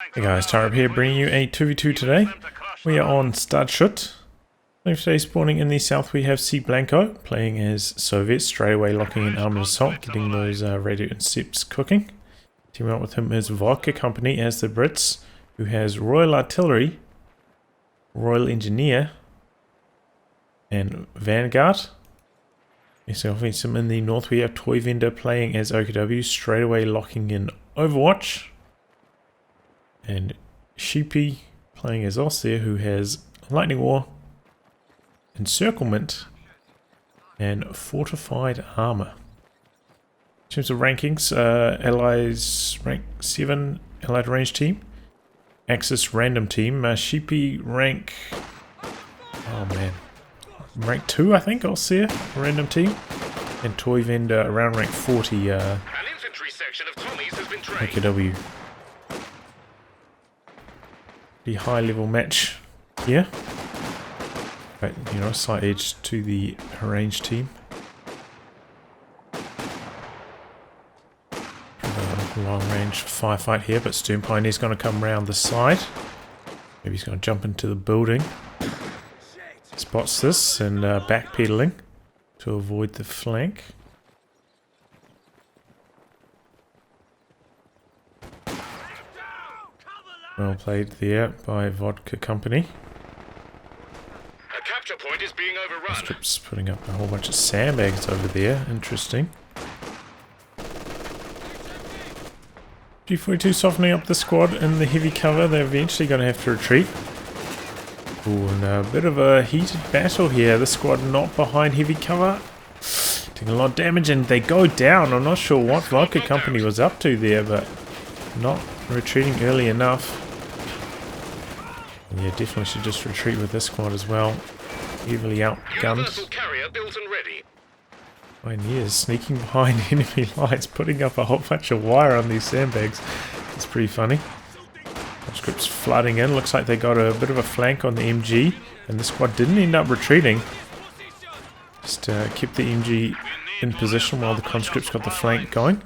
Hey guys, Tarab here, bringing you a 2v2 today. We are on Stadschutt. Today spawning in the south we have cblanco, playing as Soviets, straight away locking in armored assault, getting those radio intercepts cooking. Teaming up with him is Vodka Company as the Brits, who has Royal Artillery, Royal Engineer, and Vanguard. So offensive in the north we have Toyvendor playing as OKW, straight away locking in Overwatch. And sheepeh playing as Ostheer, who has Lightning War, Encirclement, and Fortified Armor. In terms of rankings, Allies rank 7, Allied Range Team. Axis Random Team. sheepeh rank... oh man. Rank 2, I think, Ostheer, Random Team. And Toyvendor around rank 40, An infantry section of Tommies has been trained. OKW. High level match here. But, you know, slight edge to the arranged team. Long range firefight here, but Stern Pioneer's going to come around the side. Maybe he's going to jump into the building. Spots this and backpedaling to avoid the flank. Well played there by Vodka Company. A capture point is being overrun. Strips putting up a whole bunch of sandbags over there. Interesting. G42 softening up the squad in the heavy cover. They're eventually going to have to retreat. Ooh, and a bit of a heated battle here. The squad not behind heavy cover. Taking a lot of damage and they go down. I'm not sure what Vodka Company was up to there, but not retreating early enough. Yeah, definitely should just retreat with this squad as well. Heavily outgunned. Pioneers sneaking behind enemy lines, putting up a whole bunch of wire on these sandbags. It's pretty funny. Conscripts flooding in. Looks like they got a bit of a flank on the MG, and the squad didn't end up retreating. Just kept the MG in position while the conscripts got the flank going.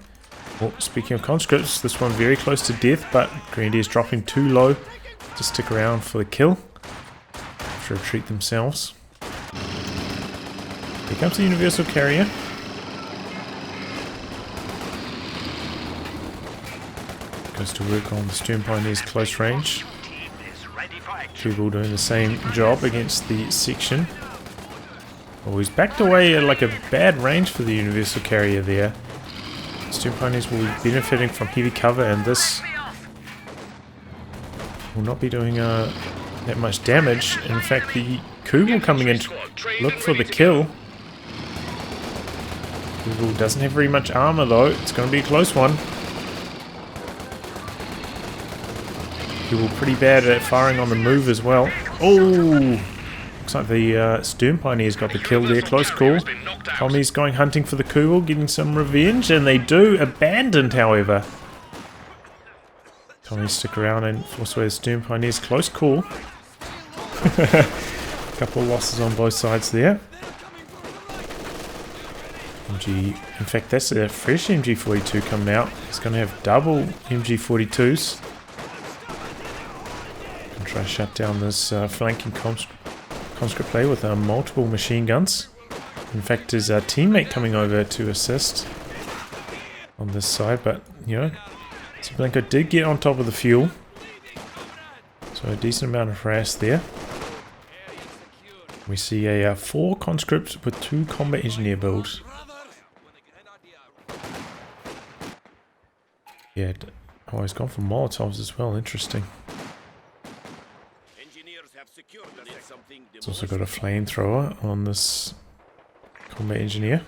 Oh, speaking of conscripts, this one very close to death, but Grenadiers dropping too low to stick around for the kill. To retreat themselves. Here comes the universal carrier. Goes to work on the Stern Pioneer's close range. People doing the same job against the section. Oh, he's backed away at like a bad range for the universal carrier there. Stern Pioneers will be benefiting from heavy cover, and this will not be doing that much damage. In fact, the Kugel coming in to look for the kill. Kugel doesn't have very much armor though. It's going to be a close one. Kugel pretty bad at firing on the move as well. Oh! Looks like the Stern Pioneers got the kill there. Close call. Tommy's going hunting for the Kugel, getting some revenge, and they do. Abandoned, however. Tommy stick around and force away the Stern Pioneers. Close call. Couple of losses on both sides there. MG, in fact, that's a fresh MG42 coming out. It's going to have double MG42s. And try to shut down this flanking conscript play with multiple machine guns. In fact, his teammate coming over to assist on this side, but you know, cblanco did get on top of the fuel, so a decent amount of harass there. We see a 4 conscripts with 2 combat engineer builds. Yeah, oh, he's gone for Molotovs as well. Interesting. He's also got a flamethrower on this combat engineer.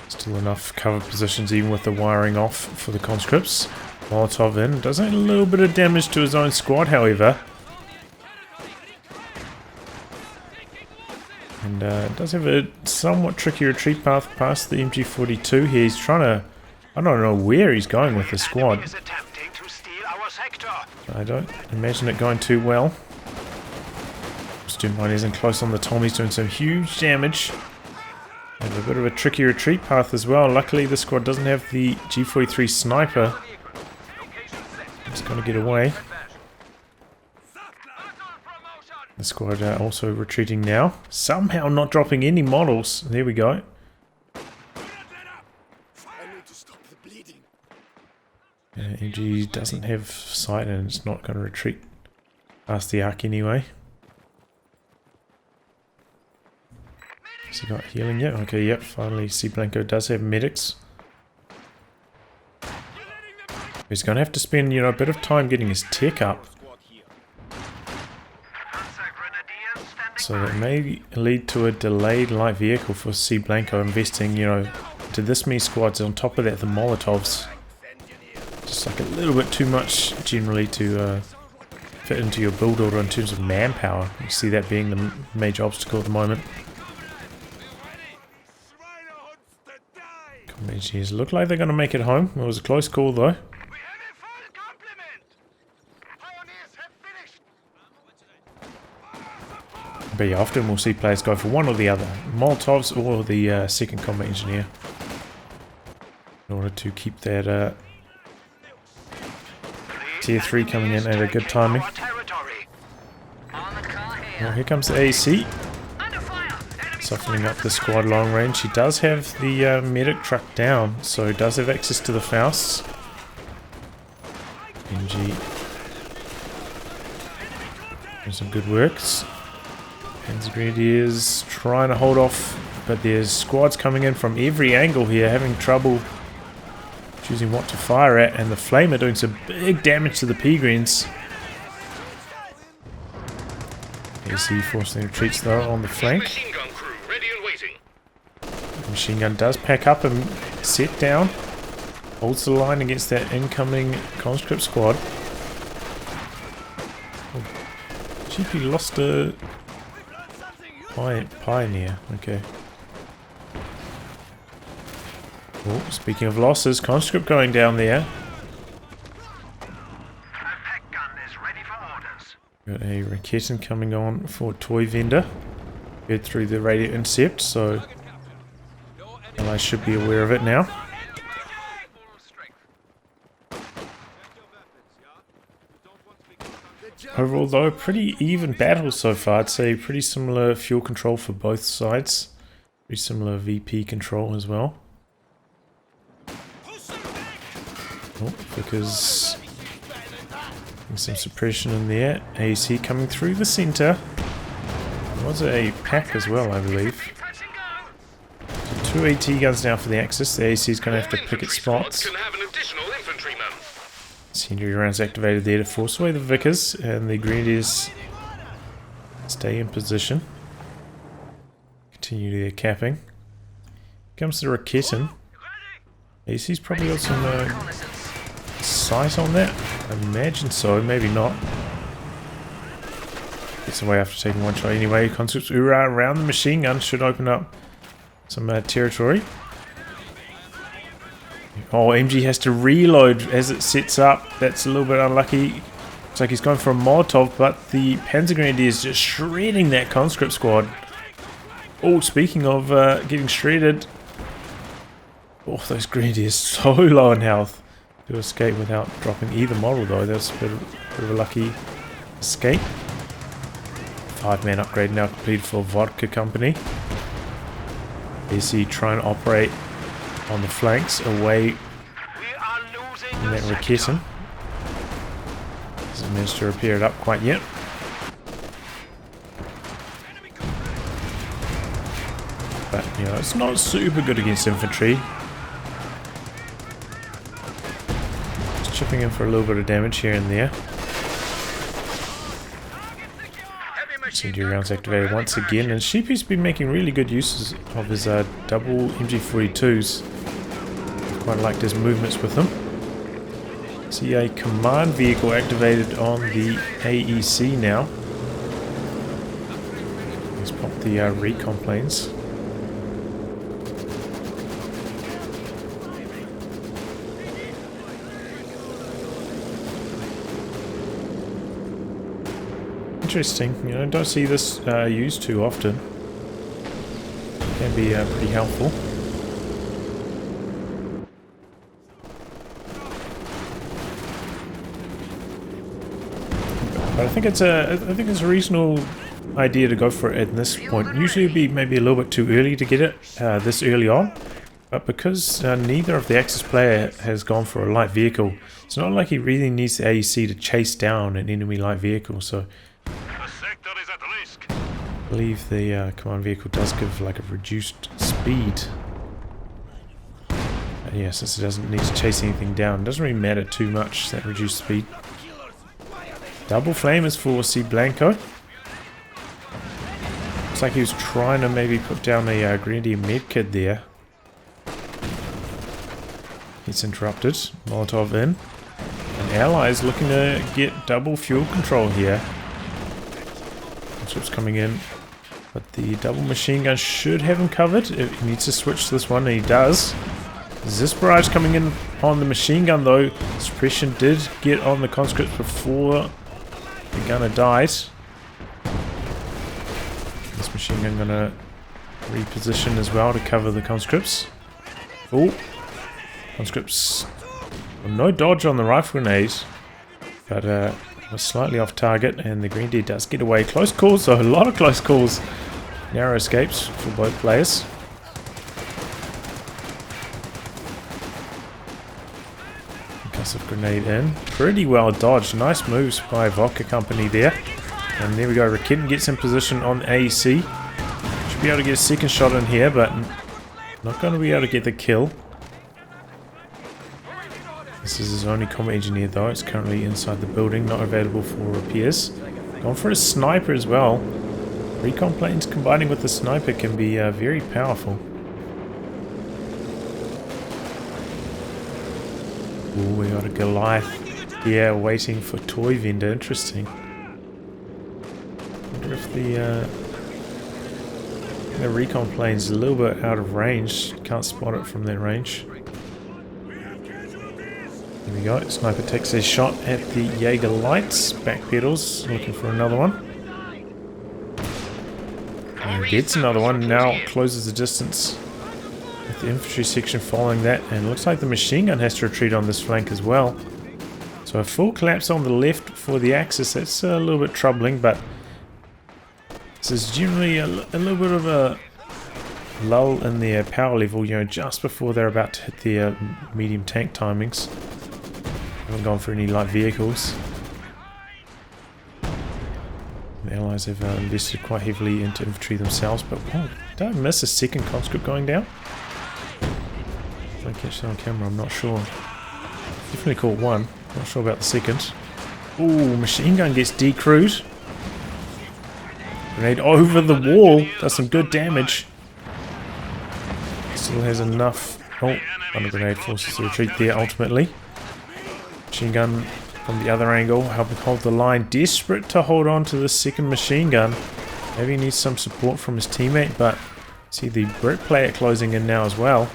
Still enough cover positions even with the wiring off for the conscripts. Molotov in. Does a little bit of damage to his own squad, however. And does have a somewhat tricky retreat path past the MG42 here. He's trying to... I don't know where he's going with the squad. I don't imagine it going too well. Stern Pioneers in close on the Tommies, doing some huge damage. And a bit of a tricky retreat path as well. Luckily the squad doesn't have the G43 sniper. Just gonna get away. The squad are also retreating now. Somehow not dropping any models. There we go. MG doesn't have sight and it's not going to retreat past the arc anyway. Has he got healing yet? Okay, yep, finally cblanco does have medics. He's going to have to spend, a bit of time getting his tech up. So that may lead to a delayed light vehicle for cblanco investing, to this many squads. On top of that, the Molotovs. Just like a little bit too much generally to fit into your build order in terms of manpower. You see that being the major obstacle at the moment. Engineers look like they're going to make it home. It was a close call though. But yeah, often we'll see players go for one or the other. Molotovs or the second combat engineer. In order to keep that tier 3 coming in at a good timing. Well, here comes the AEC. Softening up the squad long range. He does have the medic truck down, so he does have access to the Fausts. MG doing some good works. Panzer Grenadiers trying to hold off, but there's squads coming in from every angle here, having trouble choosing what to fire at, and the Flamer doing some big damage to the P-Greens. AC forcing retreats though on the flank. The machine gun does pack up and set down. Holds the line against that incoming conscript squad. Oh, GP lost a pioneer. Okay. Oh, speaking of losses, conscript going down there. Got a Raketin coming on for Toyvendor. Head through the radio intercept, so I should be aware of it now. Overall though, pretty even battle so far. I'd say pretty similar fuel control for both sides. Pretty similar VP control as well. Oh, because some suppression in there. AC coming through the center. There was a pack as well, I believe. So 2 AT guns now for the Axis. The AC is going to have to pick its spots. Incendiary rounds activated there to force away the Vickers, and the Grenadiers stay in position. Continue their capping. Here comes the Raketin. AC's probably got some sight on that. I imagine so, maybe not. Gets away after taking one shot anyway. Conscripts around the machine gun should open up some territory. Oh, MG has to reload as it sets up. That's a little bit unlucky. Looks like he's going for a Molotov, but the Panzer Grenadier is just shredding that conscript squad. Oh, speaking of getting shredded. Oh, those Grenadiers so low in health. To escape without dropping either model though. That's a bit of a lucky escape. 5-man upgrade now completed for Vodka Company. AC trying to operate on the flanks away from that Raketin. Hasn't managed to repair it up quite yet. But it's not super good against infantry. Chipping in for a little bit of damage here and there. Incendiary rounds activated once again, and sheepeh's been making really good uses of his double MG42s. Quite liked his movements with them. See a command vehicle activated on the AEC now. Let's pop the recon planes. Interesting, don't see this used too often. can be pretty helpful. But I think it's a reasonable idea to go for it at this point. Usually it'd be maybe a little bit too early to get it this early on, but because neither of the Axis player has gone for a light vehicle, it's not like he really needs the AEC to chase down an enemy light vehicle. So The sector is at risk. I believe the command vehicle does give like a reduced speed. Yeah, since it doesn't need to chase anything down, it doesn't really matter too much, that reduced speed. Double flamers for cblanco. Looks like he was trying to maybe put down a Grenadier medkit there. He's interrupted. Molotov in. An ally is looking to get double fuel control here. Ships coming in. But the double machine gun should have him covered. He needs to switch to this one, and he does. This barrage coming in on the machine gun though. Suppression did get on the conscripts before the gunner died. This machine gun gonna reposition as well to cover the conscripts. Oh, conscripts. Well, no dodge on the rifle grenade, but was slightly off target, and the Grenadier does get away. Close calls, so a lot of close calls. Narrow escapes for both players. Concussive grenade in. Pretty well dodged. Nice moves by Vodka Company there. And there we go. Rakitten gets in position on AEC. Should be able to get a second shot in here, but not going to be able to get the kill. This is his only combat engineer though. It's currently inside the building, not available for repairs. Going for a sniper as well. Recon planes combining with the sniper can be very powerful. Ooh, we got a Goliath here waiting for Toyvendor. Interesting. Wonder if the recon plane's a little bit out of range. Can't spot it from that range. There we go. Sniper takes a shot at the Jaeger lights. Backpedals, looking for another one. And gets another one. Now closes the distance with the infantry section following that. And looks like the machine gun has to retreat on this flank as well. So a full collapse on the left for the Axis. That's a little bit troubling, but this is generally a little bit of a lull in their power level, you know, just before they're about to hit their medium tank timings. Haven't gone for any light vehicles. The Allies have invested quite heavily into infantry themselves, but oh, did I miss a second conscript going down? Did I catch that on camera? I'm not sure. Definitely caught one. Not sure about the second. Ooh, machine gun gets decrewed. Grenade over the wall. Does some good damage. Still has enough. Oh, under grenade forces to retreat there ultimately. Machine gun from the other angle, helping hold the line. Desperate to hold on to the second machine gun. Maybe he needs some support from his teammate, but see the Brit player closing in now as well.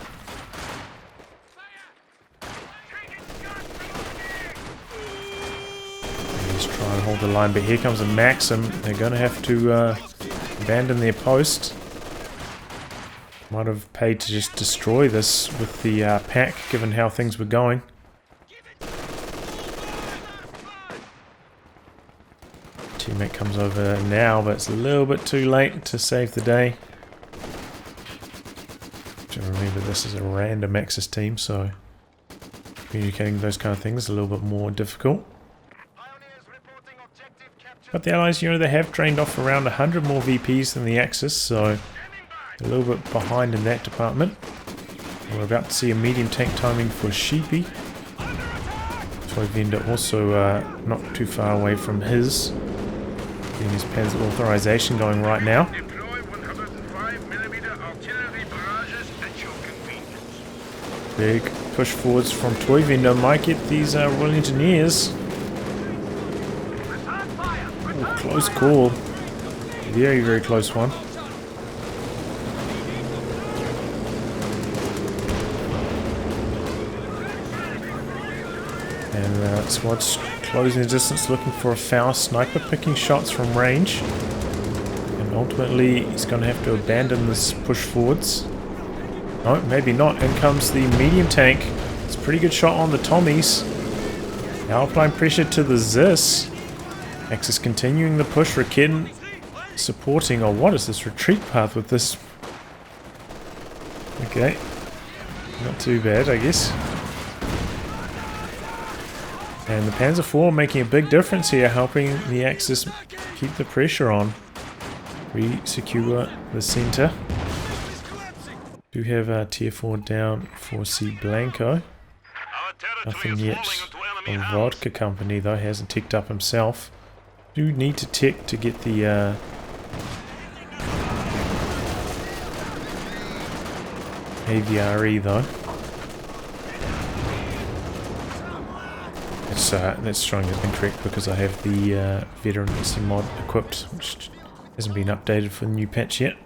He's trying to hold the line, but here comes a Maxim. They're going to have to abandon their post. Might have paid to just destroy this with the pack, given how things were going. Teammate comes over now, but it's a little bit too late to save the day. To remember, this is a random Axis team, so communicating those kind of things is a little bit more difficult. But the Allies, you know, they have trained off around 100 more VPs than the Axis, so a little bit behind in that department. We're about to see a medium tank timing for sheepeh. Toyvendor also not too far away from his. Getting his Panzer authorization going right now. Big push forwards from Toyvendor might get these Royal Engineers. Ooh, close call. Very, very close one. And squad's closing the distance, looking for a foul sniper, picking shots from range. And ultimately he's going to have to abandon this push forwards. No, maybe not. In comes the medium tank. It's a pretty good shot on the Tommies. Now applying pressure to the Zis. Axis continuing the push. Raketen supporting. Oh, what is this retreat path with this? Okay. Not too bad, I guess. And the Panzer IV making a big difference here, helping the Axis keep the pressure on. Re-secure the center. Do have our tier 4 down for cblanco. Nothing yet from Vodka Company though, hasn't ticked up himself. Do need to tick to get the AVRE though. That's showing it's incorrect because I have the veteran mod equipped, which hasn't been updated for the new patch yet.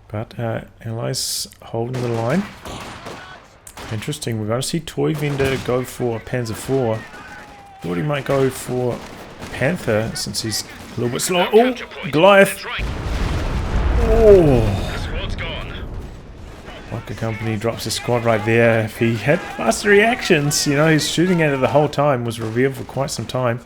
But Allies holding the line. Interesting, we're going to see Toyvendor go for Panzer IV. Thought he might go for Panther since he's a little bit slow. Oh, Goliath! Oh! Vodka Company drops his squad right there. If he had faster reactions, you know, he's shooting at it the whole time, was revealed for quite some time.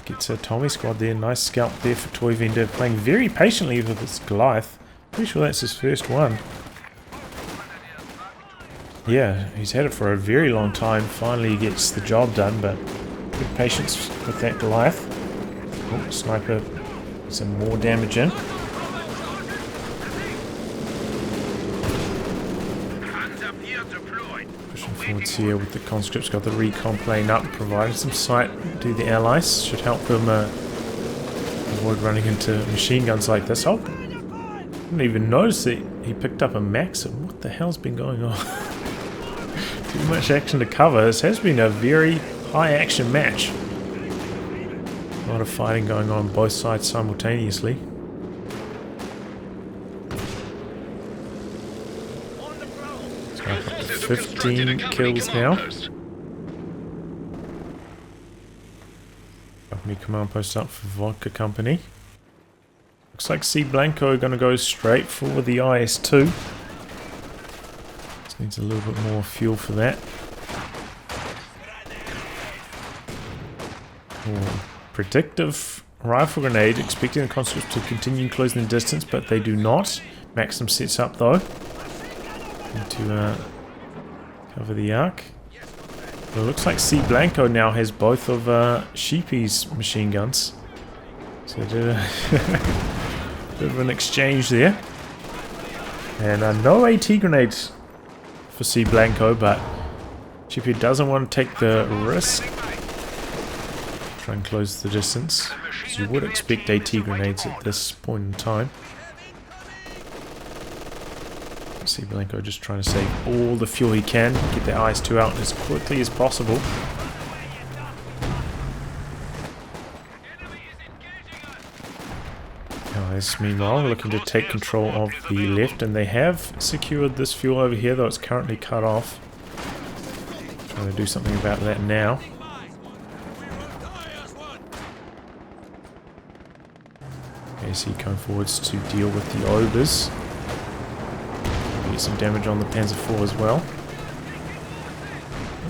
Gets a Tommy squad there, nice scalp there for Toyvendor, playing very patiently with this Goliath. Pretty sure that's his first one. Yeah, he's had it for a very long time. Finally he gets the job done, but good patience with that Goliath. Oh, sniper, some more damage in. Pushing forwards here with the conscripts, got the recon plane up, providing some sight to the allies. Should help them avoid running into machine guns like this. Oh, didn't even notice that he picked up a Maxim. What the hell's been going on? Too much action to cover. This has been a very high action match. A lot of fighting going on both sides simultaneously. So I've got 15 kills now. Company command post up for Vodka Company. Looks like cblanco are going to go straight for the IS-2. Just needs a little bit more fuel for that. Oh, predictive rifle grenade, expecting the conscripts to continue closing the distance, but they do not. Maxim sets up though. Need to cover the arc. Well, it looks like cblanco now has both of sheepeh's machine guns. So I did a bit of an exchange there. And no AT grenades for cblanco, but sheepeh doesn't want to take the risk. Try and close the distance. So you would expect AT grenades at this point in time. cblanco just trying to save all the fuel he can, get the IS-2 out as quickly as possible. Allies, meanwhile, looking to take control of the left, and they have secured this fuel over here, though it's currently cut off. Trying to do something about that now. AC coming forwards to deal with the ogres. Get some damage on the Panzer IV as well.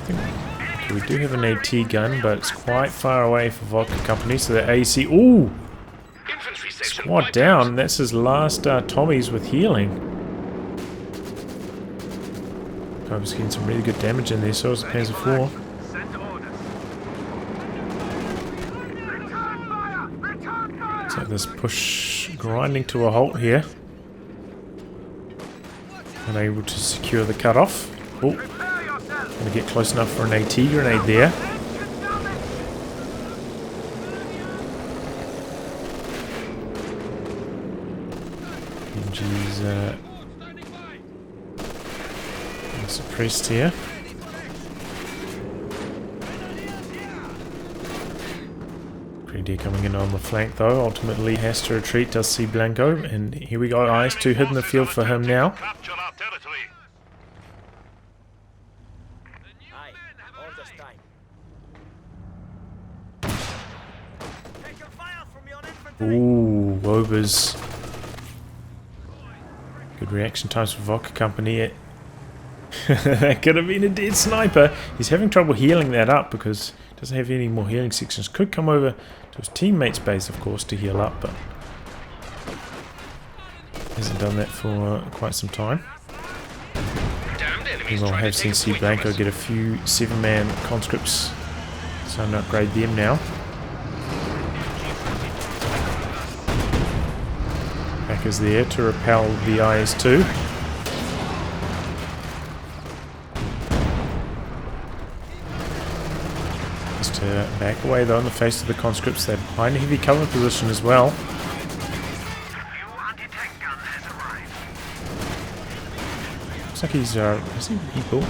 Okay, we do have an AT gun, but it's quite far away for Vodka Company, so the AC... Ooh! Squad down, that's his last Tommies with healing. I was getting some really good damage in there, so is the Panzer IV. So this push grinding to a halt here. Unable to secure the cutoff. Oh, gonna get close enough for an AT grenade there. PNG's suppressed here. Grenadier coming in on the flank though, ultimately has to retreat, does cblanco, and here we go, IS-2 hitting the field for him now. Ooh, Wobers. Good reaction times for Vodka Company. That could have been a dead sniper. He's having trouble healing that up because he doesn't have any more healing sections. Could come over to his teammate's base, of course, to heal up, but hasn't done that for quite some time. We will have seen cblanco get a few 7-man conscripts. So I'm going to upgrade them now. Packers there to repel the IS-2. Just to back away though in the face of the conscripts. They're behind a heavy cover position as well. Looks like he's people.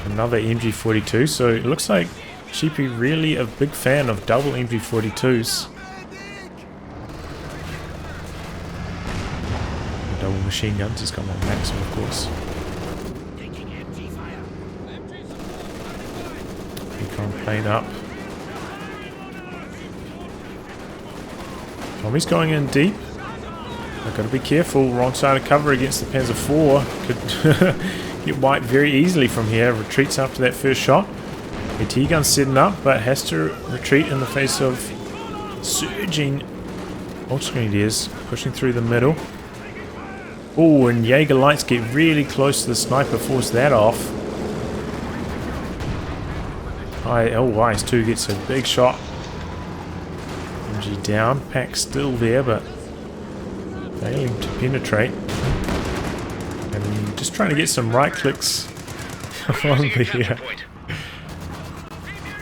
Another MG42, so it looks like sheepeh really a big fan of double MG42s. Double machine guns, he's got one maximum of course. Recon plane up. Tommy's going in deep. I've got to be careful, wrong side of cover against the Panzer IV. Could get wiped very easily from here. Retreats after that first shot. AT gun setting up, but has to retreat in the face of surging Grenadiers pushing through the middle. Oh, and Jaeger lights get really close to the sniper, force that off. IS-2 gets a big shot. MG down, pack still there, but failing to penetrate. And just trying to get some right clicks on the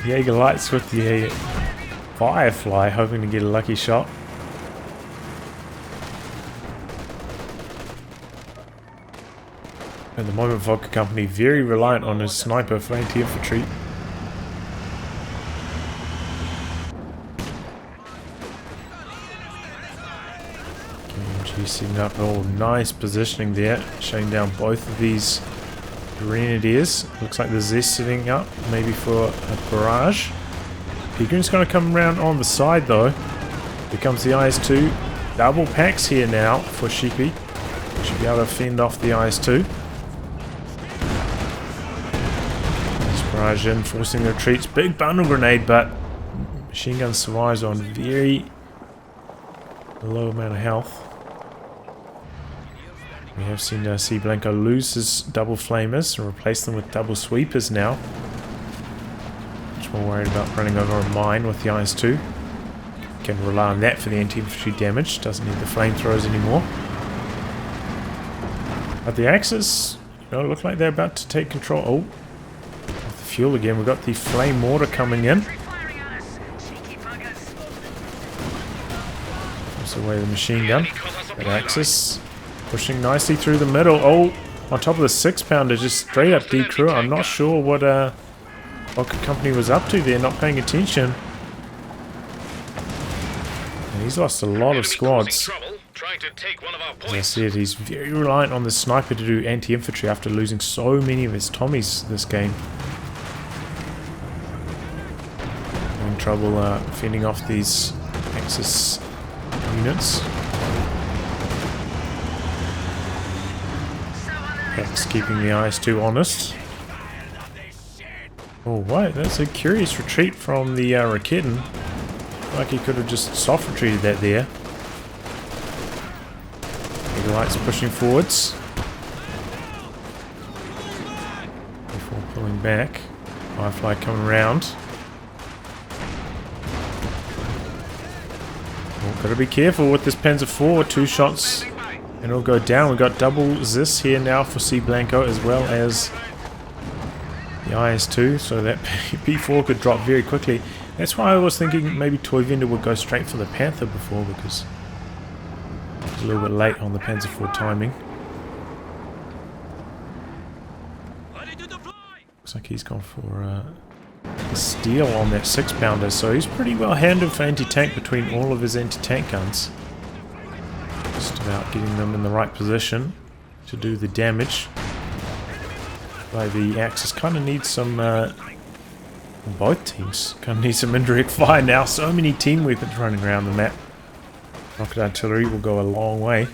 Jaeger lights with the Firefly, hoping to get a lucky shot. At the moment, Vodka Company very reliant on his sniper for anti-infantry. KMG setting up, oh nice positioning there, shutting down both of these Grenadiers. Looks like the Zest setting up, maybe for a barrage. Peagrin's going to come around on the side though. Here comes the IS-2. Double packs here now for sheepeh. Should be able to fend off the IS-2. Barrage in, forcing the retreats. Big bundle grenade, but machine gun survives on very low amount of health. We have seen cblanco lose his double flamers and replace them with double sweepers now. Much more worried about running over a mine with the IS-2. Can rely on that for the anti-infantry damage. Doesn't need the flamethrowers anymore. But the Axis, look like they're about to take control. Oh. Fuel again. We've got the flame mortar coming in. Force away the machine gun. That Axis pushing nicely through the middle. Oh, on top of the 6-pounder, just straight up decrew. I'm not sure what Vodka Company was up to there, not paying attention. And he's lost a lot of squads. As I said, he's very reliant on the sniper to do anti-infantry after losing so many of his Tommies this game. Trouble fending off these Axis units. Perhaps keeping the IS-2 honest. Oh, what? That's a curious retreat from the Raketten. Like he could have just soft retreated that there. The lights pushing forwards. Before pulling back. Firefly coming around. Gotta be careful with this Panzer IV. 2 shots and it'll go down. We've got double Zis here now for cblanco as well as the IS-2, so that P4 could drop very quickly. That's why I was thinking maybe Toyvendor would go straight for the Panther before, because it was a little bit late on the Panzer IV timing. Looks like he's gone for a steal on that 6-pounder, so he's pretty well handled for anti-tank between all of his anti-tank guns. Just about getting them in the right position to do the damage. But the Axis kind of needs some Both teams gonna need some indirect fire now. So many team weapons running around the map. Rocket artillery will go a long way.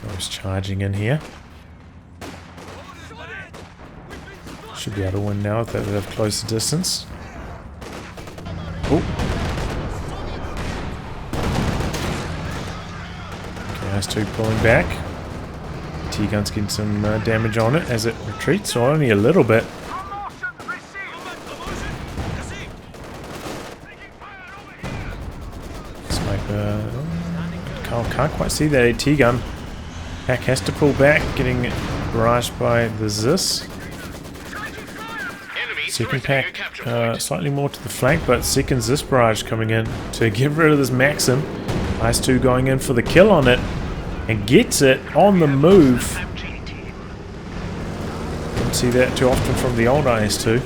Those charging in here. Should be able to win now if they have close the distance. Oh. Okay, those two pulling back. T-gun's getting some damage on it as it retreats, or only a little bit. Sniper. Can't quite see that AT gun. Pack has to pull back, getting barraged by the ZIS. Second pack slightly more to the flank, but second ZIS barrage coming in to get rid of this Maxim. IS-2 going in for the kill on it and gets it on the move. Don't see that too often from the old IS-2.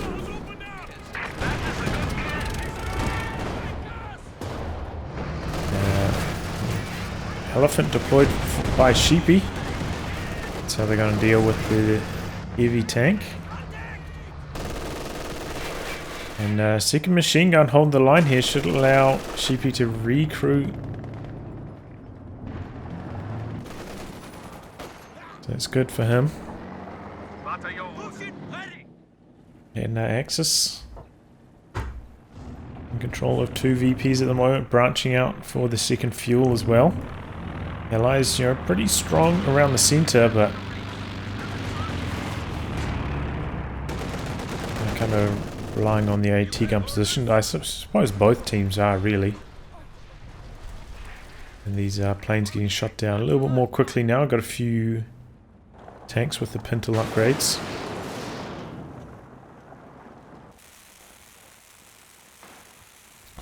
Elephant deployed by sheepeh. That's how they're going to deal with the heavy tank. And second machine gun holding the line here should allow sheepeh to recruit. So that's good for him. And Axis in control of 2 VPs at the moment, branching out for the second fuel as well. Allies, you know, pretty strong around the center, but they're kind of relying on the AT gun position. I suppose both teams are really. And these planes getting shot down a little bit more quickly now. Got a few tanks with the Pintle upgrades.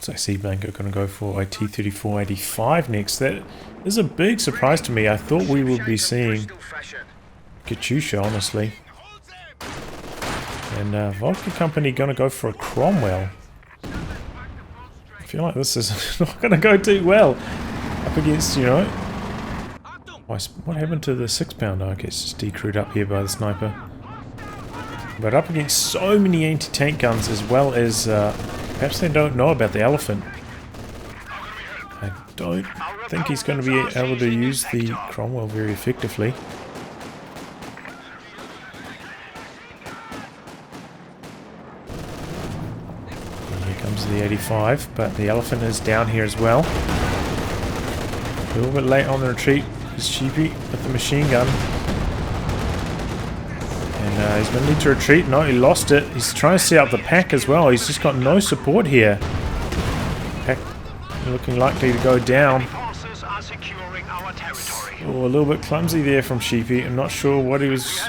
So I see cblanco going to go for a T-34-85 next. That is a big surprise to me. I thought we would be seeing Katyusha, honestly. And Vodka Company going to go for a Cromwell. I feel like this is not going to go too well. Up against, you know... What happened to the 6-pounder? I guess it's decrewed up here by the sniper. But up against so many anti-tank guns, as well as... perhaps they don't know about the Elephant. I don't think he's going to be able to use the Cromwell very effectively. And here comes the 85, but the Elephant is down here as well. A little bit late on the retreat is sheepeh with the machine gun. And he's going to need to retreat. No, he lost it. He's trying to set up the pack as well. He's just got no support here. Pack looking likely to go down. Oh, a little bit clumsy there from sheepeh. I'm not sure what he was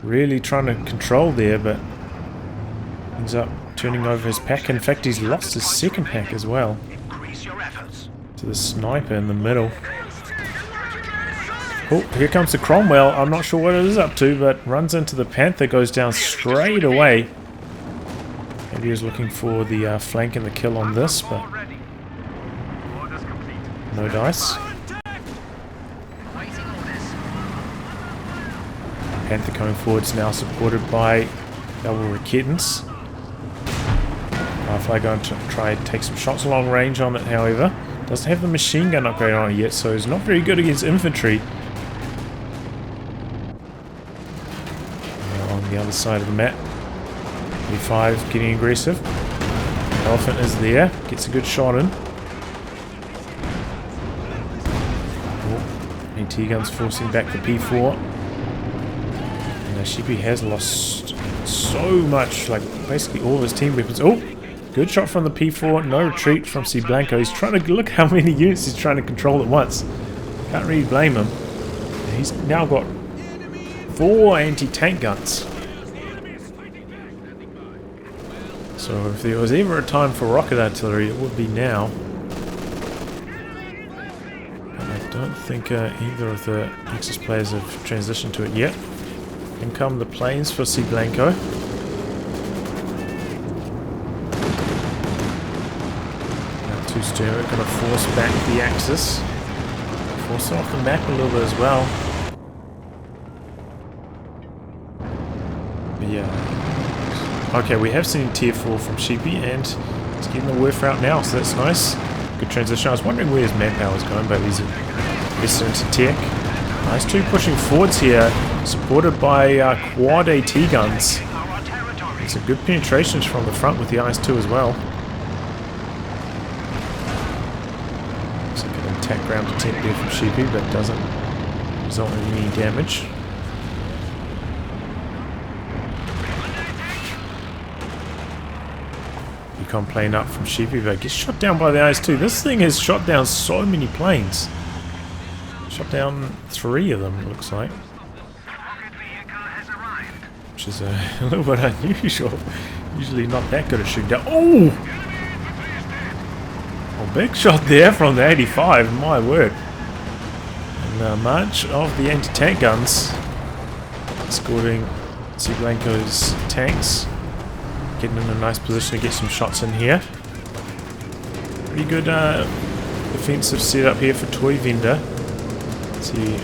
really trying to control there, but ends up turning over his pack. In fact, he's lost his second pack as well to the sniper in the middle. Oh, here comes the Cromwell. I'm not sure what it is up to, but runs into the Panther, goes down straight away. Maybe he was looking for the flank and the kill on this, but no dice. Panther coming forward is now supported by double Raketens. Firefly going to try and take some shots along range on it, however. Doesn't have the machine gun upgrade on it yet, so he's not very good against infantry. On the other side of the map, E5 getting aggressive. Elephant is there, gets a good shot in. Oh, AT guns forcing back the P4. And sheepeh has lost so much, like basically all of his team weapons. Oh, good shot from the P4, no retreat from cblanco. He's trying to look how many units he's trying to control at once. Can't really blame him. He's now got 4 anti-tank guns. So if there was ever a time for rocket artillery, it would be now. And I don't think either of the Axis players have transitioned to it yet. In come the planes for cblanco. Two Stewart going to force back the Axis. Force off the map a little bit as well. But yeah. Okay, we have seen tier 4 from sheepeh, and he's getting the Werfer out now, so that's nice. Good transition. I was wondering where his manpower is going, but he's invested into tech. Nice two pushing forwards here, supported by quad AT guns. Some good penetrations from the front with the IS-2 as well. Looks like an attack ground attempt there from sheepeh, but doesn't result in any damage. Recon plane up from sheepeh, but gets shot down by the IS-2. This thing has shot down so many planes. Shot down 3 of them, it looks like. Which is a little bit unusual. Usually not that good at shooting down. Oh! Oh, big shot there from the 85, my word. And much of the anti-tank guns escorting cblanco's tanks. Getting in a nice position to get some shots in here. Pretty good defensive setup here for Toyvendor. Let's see if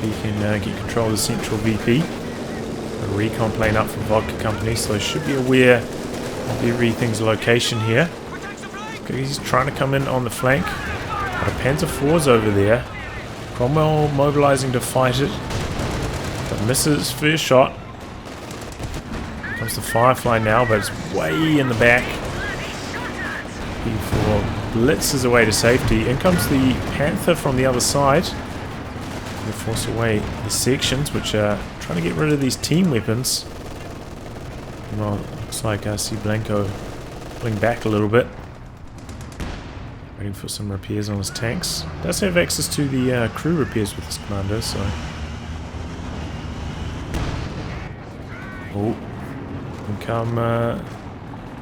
he can get control of the central VP. A recon plane up from Vodka Company, so he should be aware of everything's location here. He's trying to come in on the flank. Got a Panzer IV's over there. Cromwell mobilizing to fight it, but misses first shot. Here comes the Firefly now, but it's way in the back. P4 blitzes away to safety. In comes the Panther from the other side. They force away the sections, which are trying to get rid of these team weapons. Well, it looks like cblanco pulling back a little bit. Waiting for some repairs on his tanks. Does have access to the crew repairs with his commander, so... Oh. And come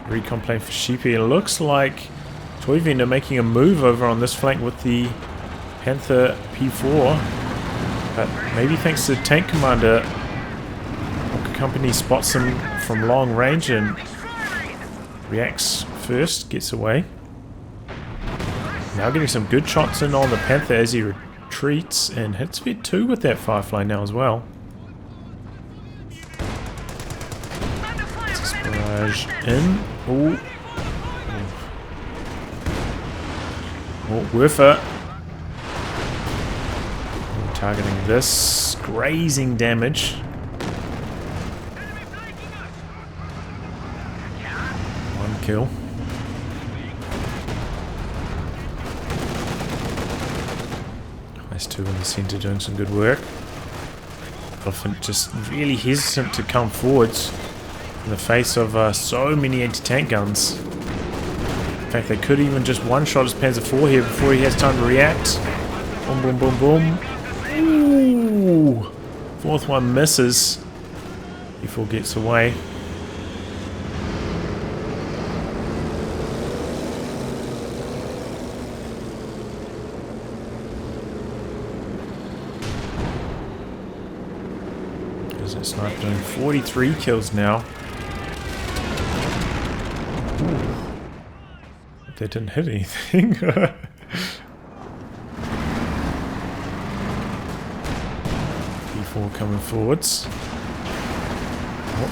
recon plane for sheepeh. It looks like Toyvendor making a move over on this flank with the Panther P4. But maybe thanks to tank commander, Vodka Company spots him from long range and reacts first, gets away. Now getting some good shots in on the Panther as he retreats and hits Vet 2 with that Firefly now as well. Barrage in. Oh. Oh, Werfer. Targeting this, grazing damage. One kill. IS-2 in the center doing some good work. Elephant just really hesitant to come forwards in the face of so many anti-tank guns. In fact, they could even just one-shot his Panzer IV here before he has time to react. Boom, boom, boom, boom. Ooh! Fourth one misses before gets away. There's that sniper doing 43 kills now. Ooh. They didn't hit anything. Coming forwards. Oh,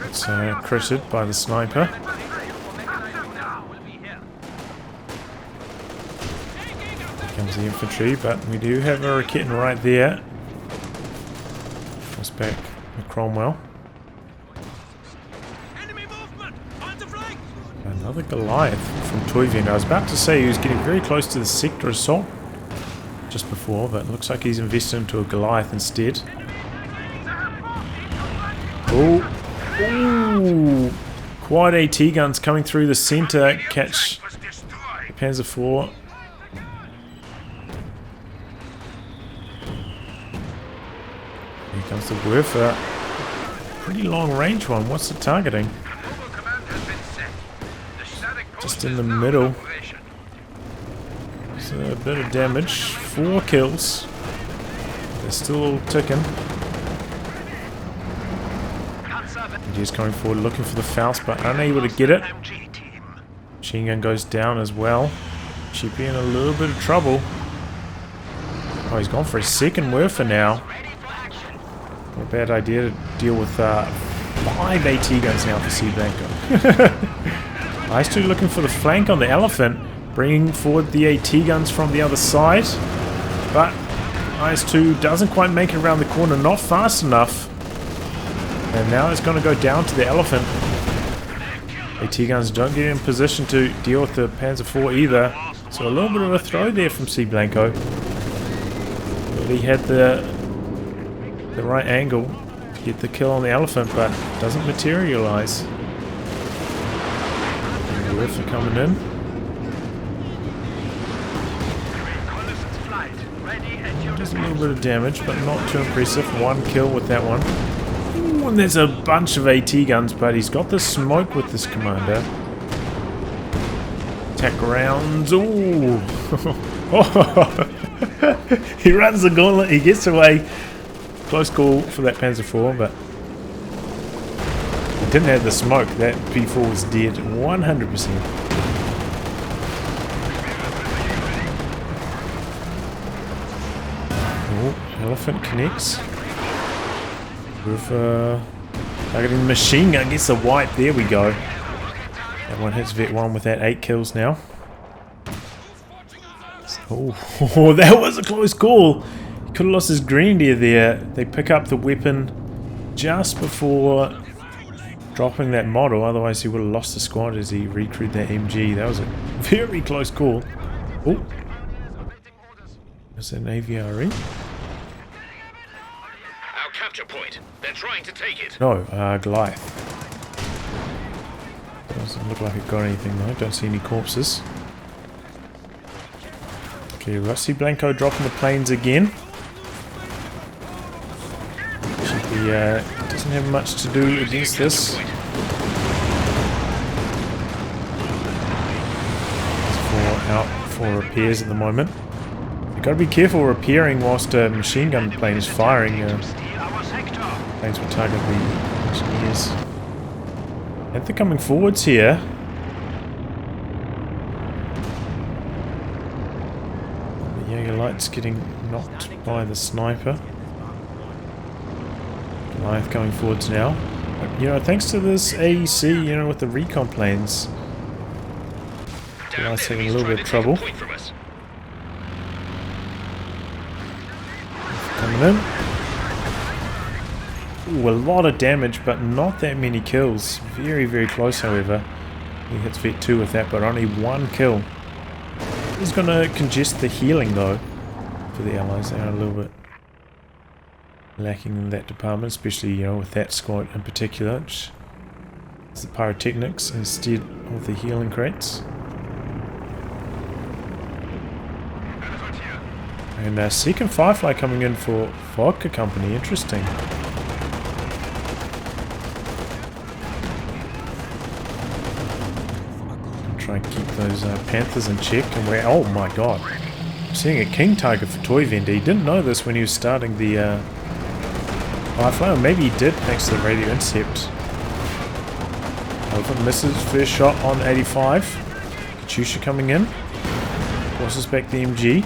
it's critted by the sniper. Here comes the infantry, but we do have a Raketten right there. Force back the Cromwell. Another Goliath from Toyvendor. I was about to say he was getting very close to the sector assault just before, but it looks like he's invested into a Goliath instead. Oh, ooh! Quad AT guns coming through the center, catch the Panzer IV. Here comes the Werfer. Pretty long range one. What's the targeting? Just in the middle. So a bit of damage. 4 kills. They're still ticking. He's going forward looking for the Faust, but unable to get it. Machine gun goes down as well. Sheepeh in a little bit of trouble. Oh, he's gone for a second Werfer now. Not a bad idea to deal with 5 AT guns now for cblanco. IS2 looking for the flank on the elephant, bringing forward the AT guns from the other side. But IS2 doesn't quite make it around the corner, not fast enough. And now it's going to go down to the elephant. AT guns don't get in position to deal with the Panzer IV either. So a little bit of a throw there from cblanco. He had the right angle to get the kill on the elephant, but doesn't materialize. The Werfer coming in. Just a little bit of damage, but not too impressive. 1 kill with that one. Ooh, and there's a bunch of AT guns, but he's got the smoke with this commander. Attack rounds. Ooh. He runs the gauntlet, he gets away. Close call for that Panzer IV, but he didn't have the smoke. That P4 was dead 100%. Oh, elephant connects. With targeting the machine gun, gets a wipe. There we go. That one hits Vet 1 with that 8 kills now. Oh, that was a close call. He could have lost his grenadier there. They pick up the weapon just before dropping that model. Otherwise, he would have lost the squad as he recruited that MG. That was a very close call. Oh, is that an AVRE? Our capture point. They're trying to take it. No, Goliath. Doesn't look like it got anything though. Don't see any corpses. Okay, Rusty Blanco dropping the planes again. sheepeh doesn't have much to do against this. It's out for repairs at the moment. You've got to be careful repairing whilst a machine gun plane is firing. Planes will target the engineers. And they're coming forwards here. Light's getting knocked by the sniper. Goliath going forwards now. But, you know, thanks to this AEC, you know, with the recon planes, Goliath's having a little bit of trouble. Coming in. Ooh, a lot of damage, but not that many kills. Very, very close, however. He hits Vet 2 with that, but only 1 kill. He's going to congest the healing though for the allies. They are a little bit lacking in that department, especially, you know, with that squad in particular, which is the pyrotechnics instead of the healing crates. And second Firefly coming in for Vodka Company. Interesting. Try and keep those Panthers in check, and we're, oh my god, I'm seeing a king target for Toyvendor. He didn't know this when he was starting the Firefly, or maybe he did thanks to the radio intercept. Elephant misses first shot on 85. Katyusha coming in, crosses back the MG.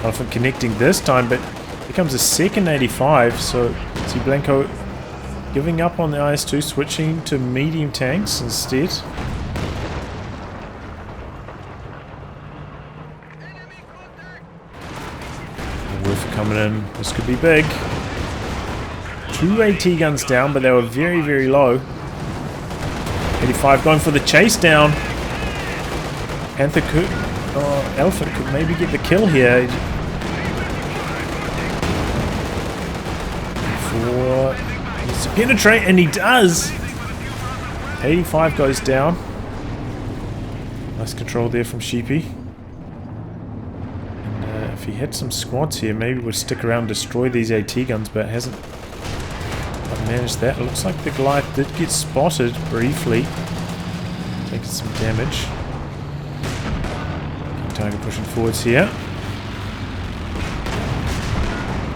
Elephant connecting this time, but here comes a second 85, so cblanco giving up on the IS-2, switching to medium tanks instead. Coming in, this could be big. 2 AT guns down, but they were very, very low. 85 going for the chase down. Panther could, Elephant could maybe get the kill here. Needs to penetrate, and he does. 85 goes down. Nice control there from sheepeh. If he had some squads here, maybe would stick around and destroy these AT guns, but hasn't managed that. It looks like the Goliath did get spotted briefly, taking some damage. Target pushing forwards here.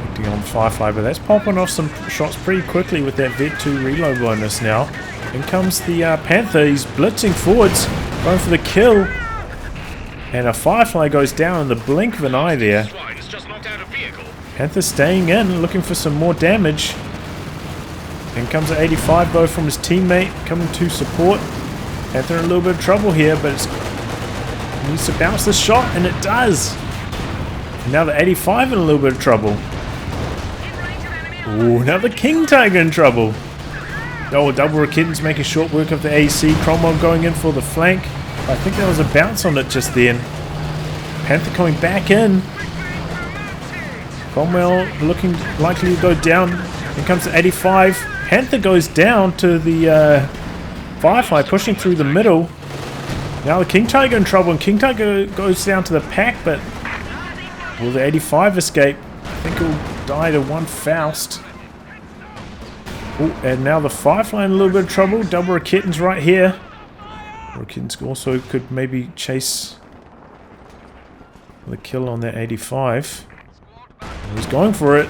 Acting on Firefly, but that's popping off some shots pretty quickly with that Vet 2 reload bonus now. In comes the Panther, he's blitzing forwards, going for the kill. And a Firefly goes down in the blink of an eye there. Panther staying in, looking for some more damage. In comes an 85 though from his teammate, coming to support. Panther in a little bit of trouble here, but he needs to bounce the shot, and it does. And now the 85 in a little bit of trouble. Ooh, now the King Tiger in trouble. Oh, double Rakitans making short work of the AC. Cromwell going in for the flank. I think there was a bounce on it just then. Panther coming back in. Cromwell looking likely to go down. Here comes the 85. Panther goes down to the Firefly, pushing through the middle. Now the King Tiger in trouble, and King Tiger goes down to the pack, but will the 85 escape? I think he'll die to one Faust. Oh, and now the Firefly in a little bit of trouble. Double Rakitans right here. Rakitans also could maybe chase the kill on that 85. He's going for it.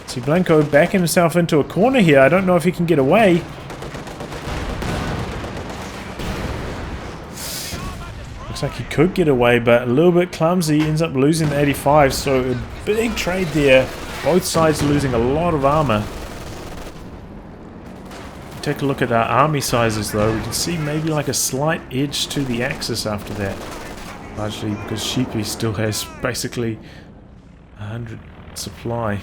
cblanco backing himself into a corner here. I don't know if he can get away. Looks like he could get away, but a little bit clumsy. Ends up losing the 85, so a big trade there. Both sides losing a lot of armor. Take a look at our army sizes though. We can see maybe like a slight edge to the axis after that. Largely because sheepeh still has basically 100 supply.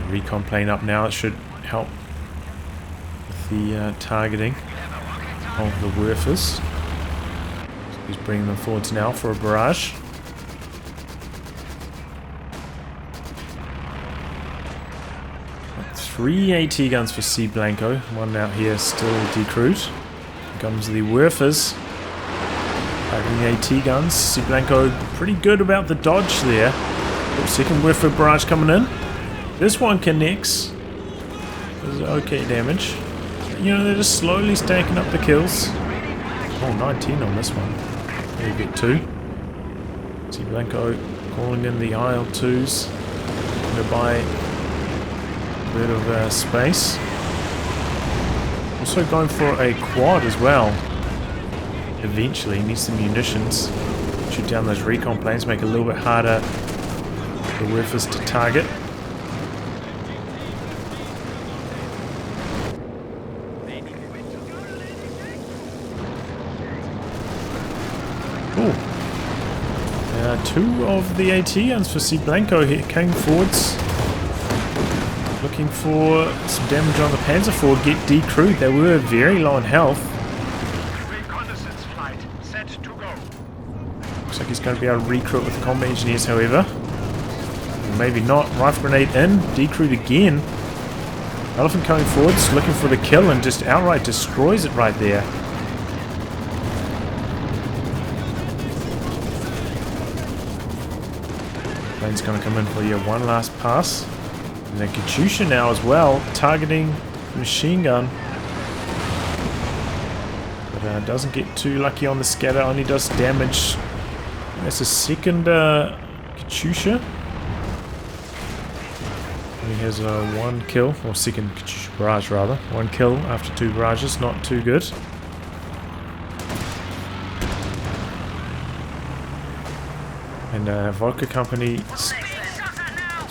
Recon plane up now. It should help with the targeting of the Werfers. He's bringing them forwards now for a barrage. Three AT guns for cblanco. One out here still decrewed. Here comes the Werfers. Targeting AT guns. cblanco pretty good about the dodge there. Second Werfer barrage coming in. This one connects. Does okay damage. You know, they're just slowly stacking up the kills. Oh, 19 on this one. Maybe get two. cblanco calling in the IL-2s. Gonna buy bit of space. Also going for a quad as well. Eventually, needs some munitions. Shoot down those recon planes, make it a little bit harder for Werfers to target. Ooh. Two of the AT guns for cblanco here came forwards. Looking for some damage on the Panzer IV, get decrewed. They were very low on health. Reconnaissance flight set to go. Looks like he's going to be able to recruit with the combat engineers, however. Or maybe not. Rifle grenade in, decrewed again. Elephant coming forwards, looking for the kill and just outright destroys it right there. Plane's going to come in for one last pass. And then Katyusha now as well, targeting machine gun. But doesn't get too lucky on the scatter, only does damage. That's a second Katyusha. He has one kill, or second Katyusha barrage rather. One kill after two barrages, not too good. And Vodka Company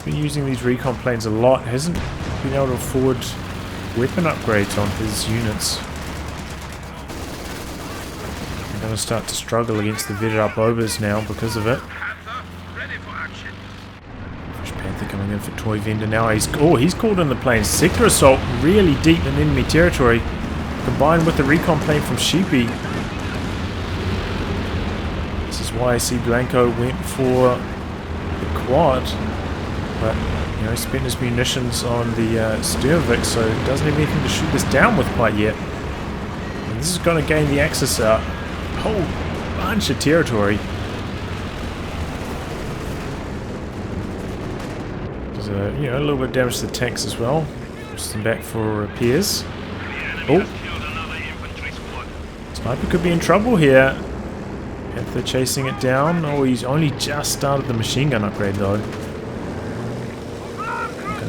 been using these recon planes a lot, hasn't been able to afford weapon upgrades on his units. They're going to start to struggle against the vetted up Obers now because of it. Fresh Panther coming in for Toyvendor now. He's called in the plane. Sector assault really deep in enemy territory, combined with the recon plane from sheepeh. This is why cblanco went for the quad. But, you know, he spent his munitions on the Styrvik, so he doesn't have anything to shoot this down with quite yet. And this is going to gain the Axis a whole bunch of territory. There's you know, a little bit of damage to the tanks as well. Push them back for repairs. Oh! Sniper could be in trouble here. Panther chasing it down. Oh, he's only just started the machine gun upgrade though.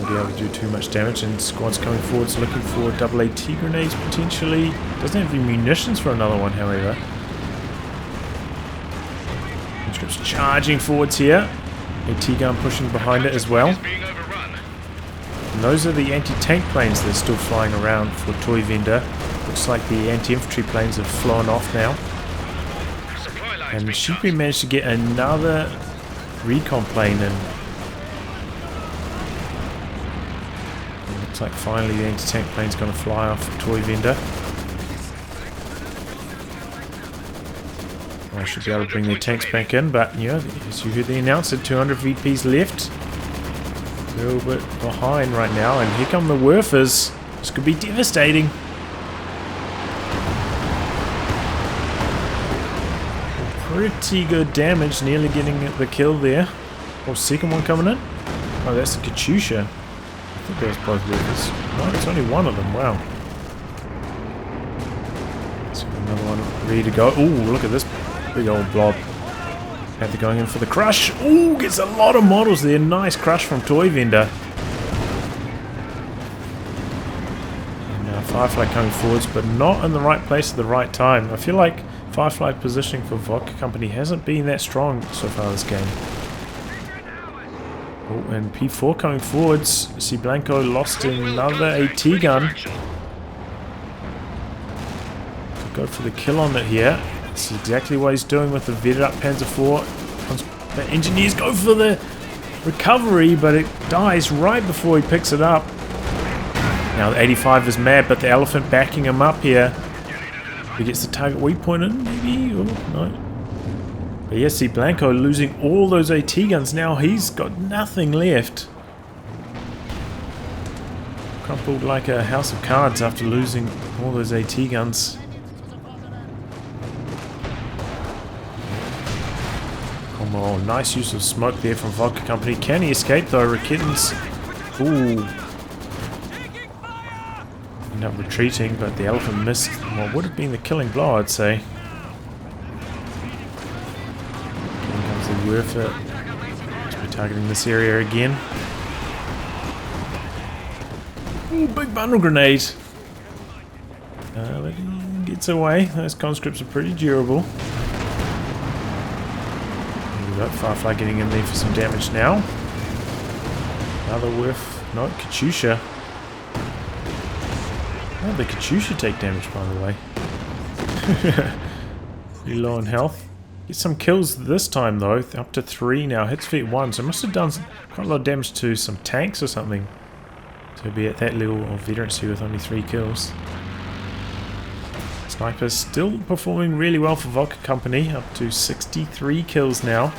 Be able to do too much damage, and squad's coming forwards looking for double AT grenades potentially. Doesn't have any munitions for another one, however. Conscripts charging forwards here. AT gun pushing behind it as well. Being overrun. And those are the anti-tank planes that are still flying around for Toyvendor. Looks like the anti-infantry planes have flown off now. Supply lines And being sheepeh managed to get another recon plane in. And looks like finally the anti-tank plane's going to fly off Toyvendor. I should be able to bring the tanks back in, but yeah, as you heard the announcer, 200 VPs left. A little bit behind right now, and here come the Werfers. This could be devastating. Pretty good damage, nearly getting the kill there. Oh, second one coming in. Oh, that's the Katyusha. I think that was both Werfers. No, it's only one of them. Wow. So another one ready to go. Ooh, look at this big old blob. Panther going in for the crush. Ooh, gets a lot of models there. Nice crush from Toyvendor. And Firefly coming forwards, but not in the right place at the right time. I feel like Firefly positioning for Vodka Company hasn't been that strong so far this game. Oh, and P4 coming forwards. cblanco lost another AT gun. Could go for the kill on it here. That's exactly what he's doing with the vetted up Panzer IV. The engineers go for the recovery, but it dies right before he picks it up. Now the 85 is mad, but the elephant backing him up here. He gets the target waypoint in, maybe? Oh, no. But yes, cblanco losing all those AT guns. Now he's got nothing left. Crumpled like a house of cards after losing all those AT guns. Oh, nice use of smoke there from Vodka Company. Can he escape though? Raketins. Ooh. End up retreating, but the elephant missed what would have been the killing blow, I'd say. Here comes the Werfer. To be targeting this area again. Ooh, big bundle grenade. But he gets away. Those conscripts are pretty durable. Firefly getting in there for some damage now. Another whiff. No, Katyusha. Oh, the Katyusha take damage, by the way. Pretty low on health. Get some kills this time, though. Up to 3 now. Hits feet 1. So must have done quite a lot of damage to some tanks or something. To be at that level of veterancy with only 3 kills. Sniper's still performing really well for Vodka Company, up to 63 kills now.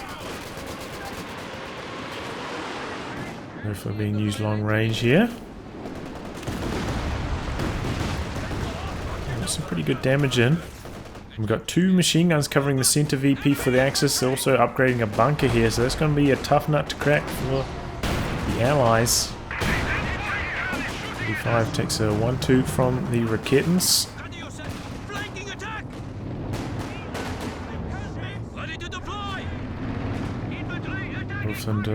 Therefore being used long range here. There's some pretty good damage in. We've got 2 machine guns covering the center VP for the Axis. They're also upgrading a bunker here, so that's going to be a tough nut to crack for the Allies. 35 takes a 1-2 from the Raketins. And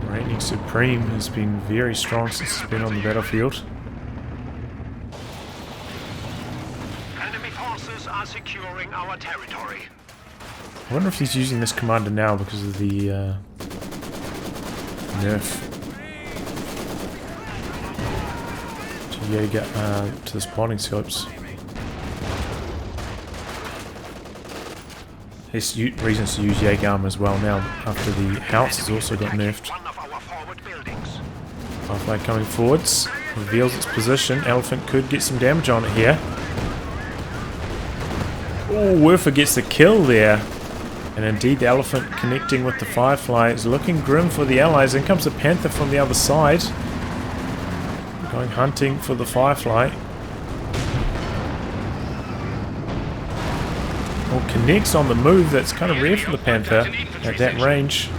reigning supreme has been very strong since it's been on the battlefield. Enemy forces are securing our territory. I wonder if he's using this commander now because of the nerf to Jaeger, to the spawning scopes. There's reasons to use Jaeger armor as well now, after the house has also got nerfed. Firefly coming forwards, reveals its position. Elephant could get some damage on it here. Oh, Werfer gets the kill there. And indeed the elephant connecting with the Firefly is looking grim for the Allies. In comes the Panther from the other side. Going hunting for the Firefly. Or connects on the move. That's kind of rare for the Panther at that range.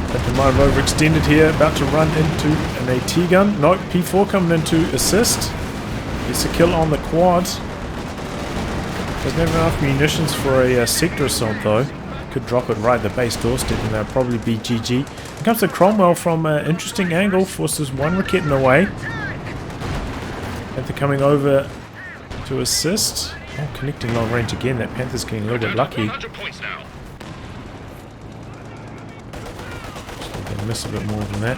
Panther might have overextended here, about to run into an AT gun. No, P4 coming in to assist. Gets a kill on the quad. Doesn't have enough munitions for a sector assault though. Could drop it right at the base doorstep and that'll probably be GG. Here comes the Cromwell from an interesting angle, forces one Raketin away. Panther coming over to assist. Oh, connecting long range again. That Panther's getting a little bit lucky. 100 points now. Just gonna miss a bit more than that.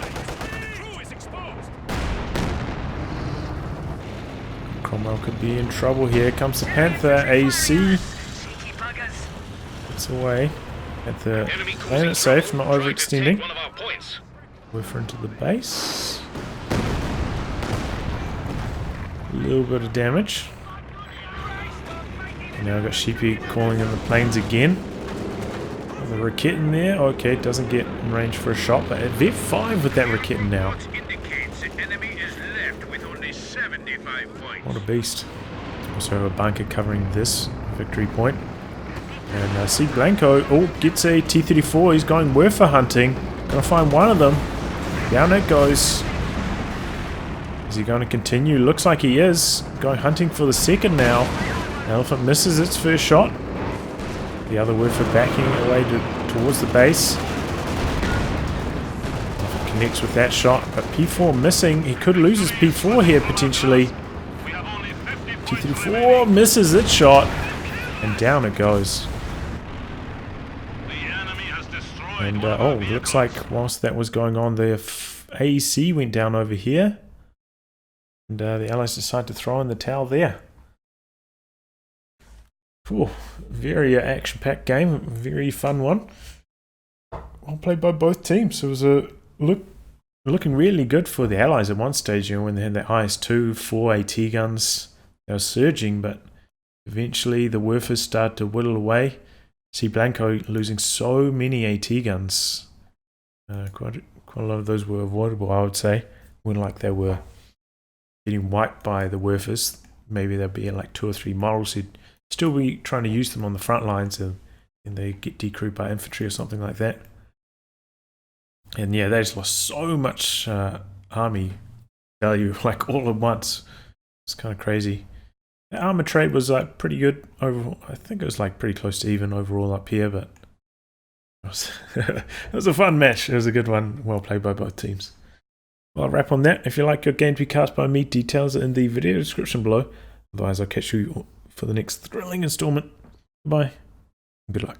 Cromwell could be in trouble here. Comes the Panther. AC. It's away. Panther playing it safe, not overextending. One of our points. Woofer into the base. A little bit of damage. And now I've got sheepeh calling in the planes again. The Rakitten there. Okay, doesn't get in range for a shot, but at Vet 5 with that Rakitten now. What a beast. Also have a bunker covering this victory point. And cblanco, oh, gets a T-34. He's going Wurfer hunting. Gonna find one of them. Down it goes. Is he going to continue? Looks like he is. Going hunting for the second now. Elephant misses its first shot. The other Wurfer backing away towards the base. Connects with that shot, but P4 missing. He could lose his P4 here potentially. T-34 misses its shot. And down it goes. And oh, looks like whilst that was going on, the AEC went down over here. And the Allies decided to throw in the towel there. Ooh, very action-packed game, very fun one. Well played by both teams. It was looking really good for the Allies at one stage, you know, when they had their IS-2, 4 AT guns. They were surging, but eventually the Wurfers started to whittle away. cblanco losing so many AT guns. Quite a lot of those were avoidable, I would say. When like they were getting wiped by the Wurfers, maybe there'd be like 2 or 3 models who'd still be trying to use them on the front lines, and they get decrewed by infantry or something like that. And yeah, they just lost so much army value like all at once. It's kind of crazy. The armor trade was like pretty good overall. I think it was like pretty close to even overall up here, but it was a fun match. It was a good one. Well played by both teams. Well, I'll wrap on that. If you like your game to be cast by me, details are in the video description below. Otherwise, I'll catch you for the next thrilling installment. Bye. Good luck.